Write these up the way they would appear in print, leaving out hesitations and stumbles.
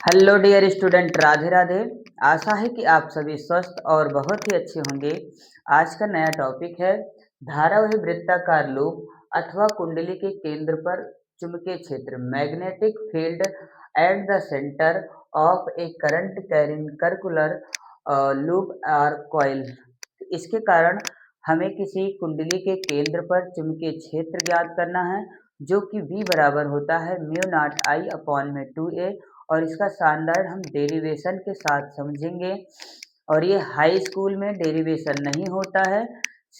Hello dear student, Radhe Radhe. आशा है कि आप सभी स्वस्थ और बहुत ही अच्छे होंगे। आज का नया टॉपिक है धारावाही वृत्ताकार लूप अथवा कुंडली के केंद्र पर चुंबकीय क्षेत्र, magnetic field at the centre of a current carrying circular loop और कॉइल। इसके कारण हमें किसी कुंडली के केंद्र पर चुंबकीय क्षेत्र ज्ञात करना है, जो कि V बराबर होता है म्यू नॉट I अपॉन में 2A। और इसका शानदार हम डेरिवेशन के साथ समझेंगे। और ये हाई स्कूल में डेरिवेशन नहीं होता है,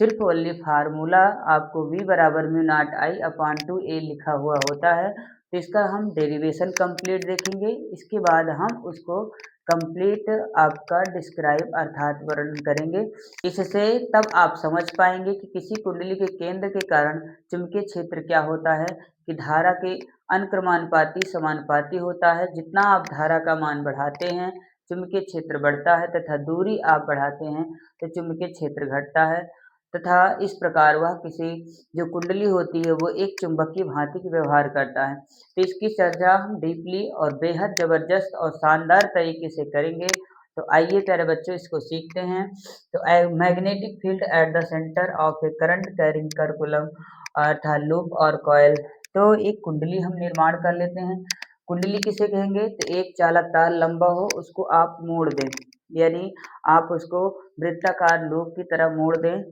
सिर्फ ओनली फार्मूला आपको V बराबर mu not I upon 2A लिखा हुआ होता है। तो इसका हम डेरिवेशन कंप्लीट देखेंगे, इसके बाद हम उसको कंप्लीट आपका डिस्क्राइब अर्थात वर्णन करेंगे। इससे तब आप समझ पाएंगे कि किसी कुंडली के केंद्र के कारण चुंबकीय क्षेत्र क्या होता है, कि धारा के अनक्रमानुपाती समानुपाती होता है। जितना आप धारा का मान बढ़ाते हैं चुंबकीय क्षेत्र बढ़ता है, तथा दूरी आप बढ़ाते हैं तो चुंबकीय क्षेत्र घटता है। तथा इस प्रकार वह किसी जो कुंडली होती है वो एक चुंबक की भांति की व्यवहार करता है। तो इसकी चर्चा हम डीपली और बेहद जबरदस्त और शानदार तरीके से करेंगे। तो आइए प्यारे बच्चों इसको सीखते हैं। तो magnetic field at the centre of a current carrying circular अर्थात लूप और कॉइल। तो एक कुंडली हम निर्माण कर लेते हैं। कुंडली किसे कहेंगे? तो एक चालक तार लंबा हो, उसको आप मोड़ दें, यानी आप उसको वृत्ताकार लूप की तरह मोड़ दें।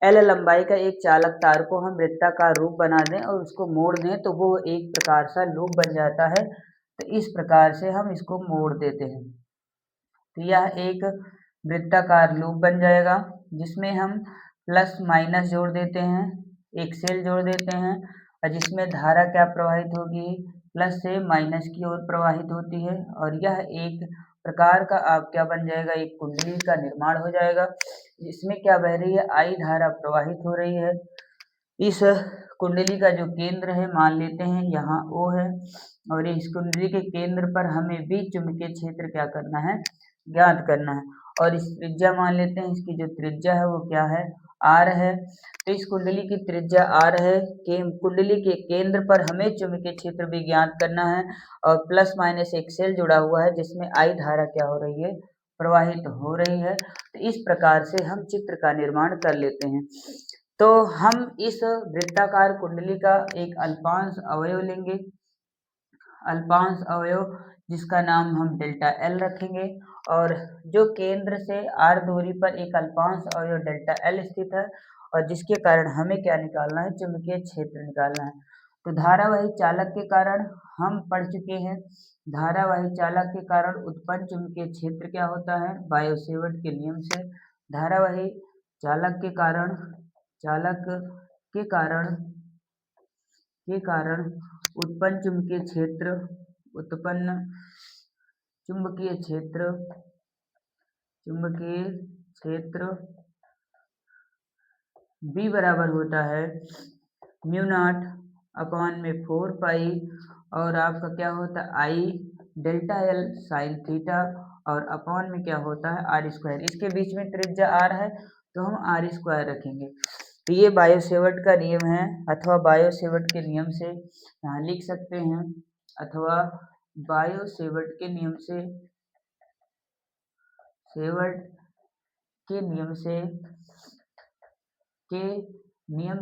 एल लंबाई का एक चालक तार को हम वृत्ताकार रूप बना दें और उसको मोड़ दें तो वो एक प्रकार सा लूप बन जाता है। तो इस प्रकार से हम इसको मोड़ देते हैं तो यह एक वृत्ताकार लूप बन जाएगा, जिसमें हम प्लस माइनस जोड़ देते हैं, एक सेल जोड़ देते हैं, और जिसमें धारा क्या प्रवाहित होगी? प्लस से माइनस की ओर प्रवाहित होती है। और यह एक प्रकार का आप क्या बन जाएगा? एक कुंडली का निर्माण हो जाएगा, जिसमें क्या बह रही है? आई धारा प्रवाहित हो रही है। इस कुंडली का जो केंद्र है मान लेते हैं यहाँ O है, और इस कुंडली के केंद्र पर हमें भी चुंबकीय क्षेत्र क्या करना है? ज्ञात करना है। और इस त्रिज्या मान लेते हैं, इसकी जो त्रिज्या है वो क्या है? R है। तो इस कुंडली की त्रिज्या R है। कुंडली के केंद्र पर हमें चुंबकीय क्षेत्र भी ज्ञात करना है, और प्लस माइनस एक सेल जुड़ा हुआ है जिसमें I धारा क्या हो रही है? प्रवाहित हो रही है। तो इस प्रकार से हम चित्र का निर्माण कर लेते हैं। तो हम इस वृत्ताकार कुंडली का एक अल्पांश अवयव लेंगे, अल्पांश अवयव जिसका नाम हम डेल्टा एल रखेंगे। और जो केंद्र से r दूरी पर एक अल्पांश अवयव डेल्टा एल स्थित है, और जिसके कारण हमें क्या निकालना है? चुंबकीय क्षेत्र निकालना है। तो धारावाही चालक के कारण हम पढ़ चुके हैं, धारावाही चालक के कारण उत्पन्न चुंबकीय क्षेत्र क्या होता है? बायो-सेवर्ट के नियम से धारावाही चालक के कारण चालक के कारण उत्पन्न चुंबकीय क्षेत्र B बराबर होता है म्यू नॉट अपॉन में 4 पाई, और आपका क्या होता है? I delta L sine theta, और अपॉन में क्या होता है? R square. इसके बीच में त्रिज्या आर है तो हम आर स्क्वायर रखेंगे। तो ये बायो-सेवर्ट का नियम है, अथवा बायो-सेवर्ट के नियम से यहाँ लिख सकते हैं, अथवा बायो-सेवर्ट के नियम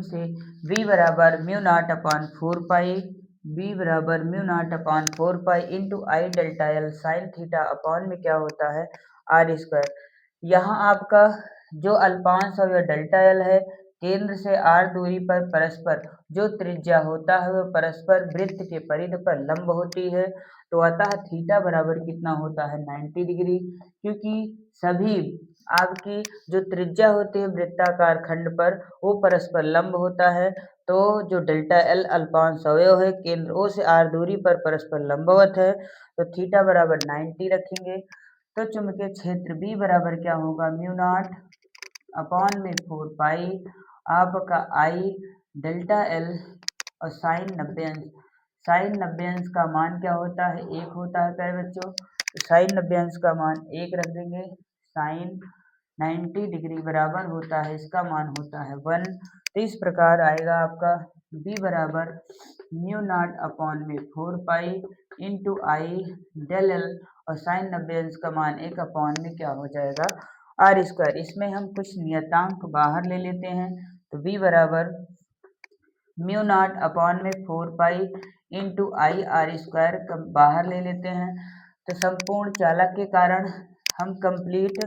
से V बराबर mu not upon 4 pi, into I delta L sine theta upon में क्या होता है? R square. यहाँ आपका जो अल्पांश अवयव डेल्टा एल है, केंद्र से r दूरी पर परस्पर जो त्रिज्या होता है वह परस्पर वृत्त के परिध पर लंब होती है। तो अतः थीटा बराबर कितना होता है? 90 डिग्री, क्योंकि सभी आपकी जो त्रिज्या होती है वृत्ताकार खंड पर वो परस्पर लंब होता है। तो जो डेल्टा एल अल्पांश अवयव है केंद्र O से r दूरी पर परस्पर लंबवत है, तो थीटा बराबर 90 रखेंगे। तो चुंबकीय क्षेत्र B बराबर क्या होगा? म्यू नॉट अपॉन में 4 पाई आपका आई डेल्टा एल, और साइन 90 अंश का मान क्या होता है? 1 होता है प्यारे बच्चों। तो साइन 90 अंश का मान 1 रख देंगे। साइन 90 डिग्री बराबर होता है, इसका मान होता है 1। तो इस प्रकार आएगा आपका बी बराबर म्यू नॉट अपॉन में 4 पाई इंटू आई डेल एल, और साइन 90 अंश का मान 1 अपॉन में क्या हो जाएगा आर स्क्वायर। इसमें हम कुछ नियतांक बाहर ले लेते हैं, तो बी बराबर म्यू नॉट अपॉन में 4 pi into I R square बाहर ले लेते हैं। तो संपूर्ण चालक के कारण हम कंप्लीट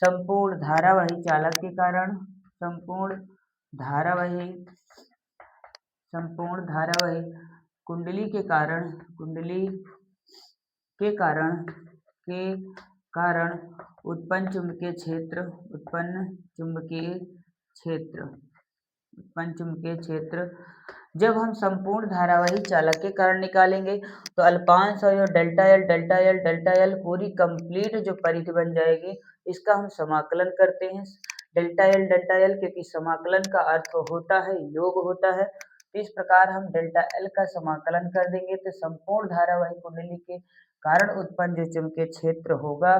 संपूर्ण धारावाही चालक के कारण धारावाही संपूर्ण धारावाही कुंडली के कारण के कारण उत्पन्न चुंबकीय क्षेत्र जब हम संपूर्ण धारावाही चालक के कारण निकालेंगे तो अल्पांश और डेल्टा एल पूरी कंप्लीट जो परिधि बन जाएगी, इसका हम समाकलन करते हैं। डेल्टा एल क्योंकि समाकलन का अर्थ होता है योग होता है, तो इस प्रकार हम डेल्टा एल का समाकलन कर देंगे तो संपूर्ण धारावाही कुंडली के कारण उत्पन्न जो चुंबकीय क्षेत्र होगा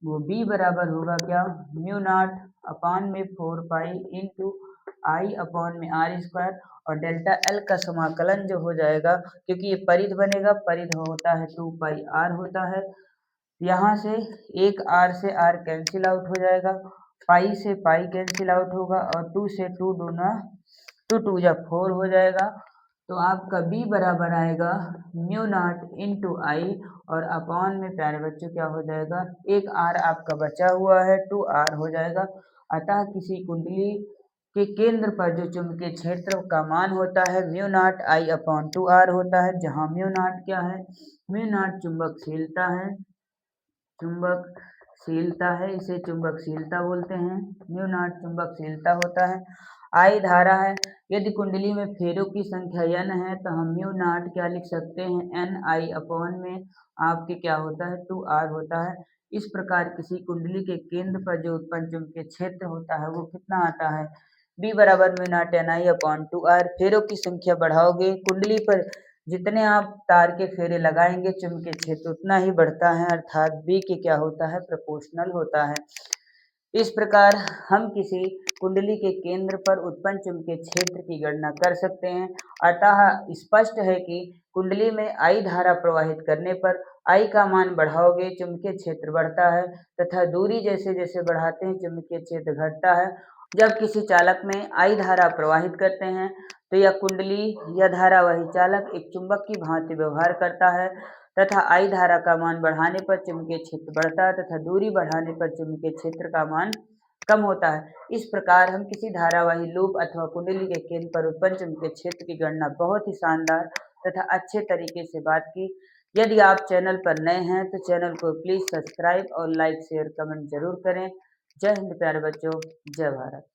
वो बी बराबर होगा क्या, म्यू नॉट अपॉन में 4 पाई इंटू आई अपॉन में आर स्क्वायर, और डेल्टा एल का समाकलन जो हो जाएगा क्योंकि ये परिध बनेगा, परिध होता है 2 पाई आर होता है, यहाँ से एक आर से आर कैंसिल आउट हो जाएगा, पाई से पाई कैंसिल आउट होगा, और 2 से 2 दूना 2 या 4 हो जाएगा। तो आपका बी बराबर आएगा म्यू नॉट इंटू आई, और अपॉन में प्यारे बच्चों क्या हो जाएगा, एक आर आपका बचा हुआ है 2 आर हो जाएगा। अतः किसी कुंडली के केंद्र पर जो चुंबकीय क्षेत्र का मान होता है mu naught I upon 2 R होता है, जहां म्यू नॉट क्या है, म्यू नॉट चुंबकशीलता है, इसे चुंबकशीलता बोलते हैं, म्यू नॉट चुंबकशीलता होता है। आई धारा है, यदि कुंडली में फेरों की संख्या n है तो हम म्यू नॉट क्या लिख सकते हैं, एन आई अपॉन में आपके क्या होता है 2 आर होता है। इस प्रकार किसी कुंडली के केंद्र पर जो उत्पन्न चुंबकीय क्षेत्र होता है वो कितना आता है, बी बराबर mu naught N I upon 2 R. फेरों की संख्या बढ़ाओगे, कुंडली पर जितने आप तार के फेरे लगाएंगे चुंबकीय क्षेत्र उतना ही बढ़ता है, अर्थात बी के क्या होता है, प्रोपोर्शनल होता है। इस प्रकार हम किसी कुंडली के केंद्र पर उत्पन्न चुंबकीय क्षेत्र की गणना कर सकते हैं। अतः स्पष्ट है कि कुंडली में आई धारा प्रवाहित करने पर आई का मान बढ़ाओगे चुंबकीय क्षेत्र बढ़ता है, तथा दूरी जैसे जैसे बढ़ाते हैं चुंबकीय क्षेत्र घटता है। जब किसी चालक में आई धारा प्रवाहित करते हैं तो यह कुंडली या धारावाही चालक एक चुंबक की भांति व्यवहार करता है, तथा आई धारा का मान बढ़ाने पर चुंबकीय क्षेत्र बढ़ता है तथा दूरी बढ़ाने पर चुंबकीय क्षेत्र का मान कम होता है। इस प्रकार हम किसी धारावाही लूप अथवा कुंडली के केंद्र पर उत्पन्न चुंबकीय क्षेत्र की गणना बहुत ही शानदार तथा अच्छे तरीके से बात की। यदि आप चैनल पर नए हैं तो चैनल को प्लीज सब्सक्राइब और लाइक शेयर कमेंट जरूर करें। जय हिंद प्यारे बच्चों, जय भारत।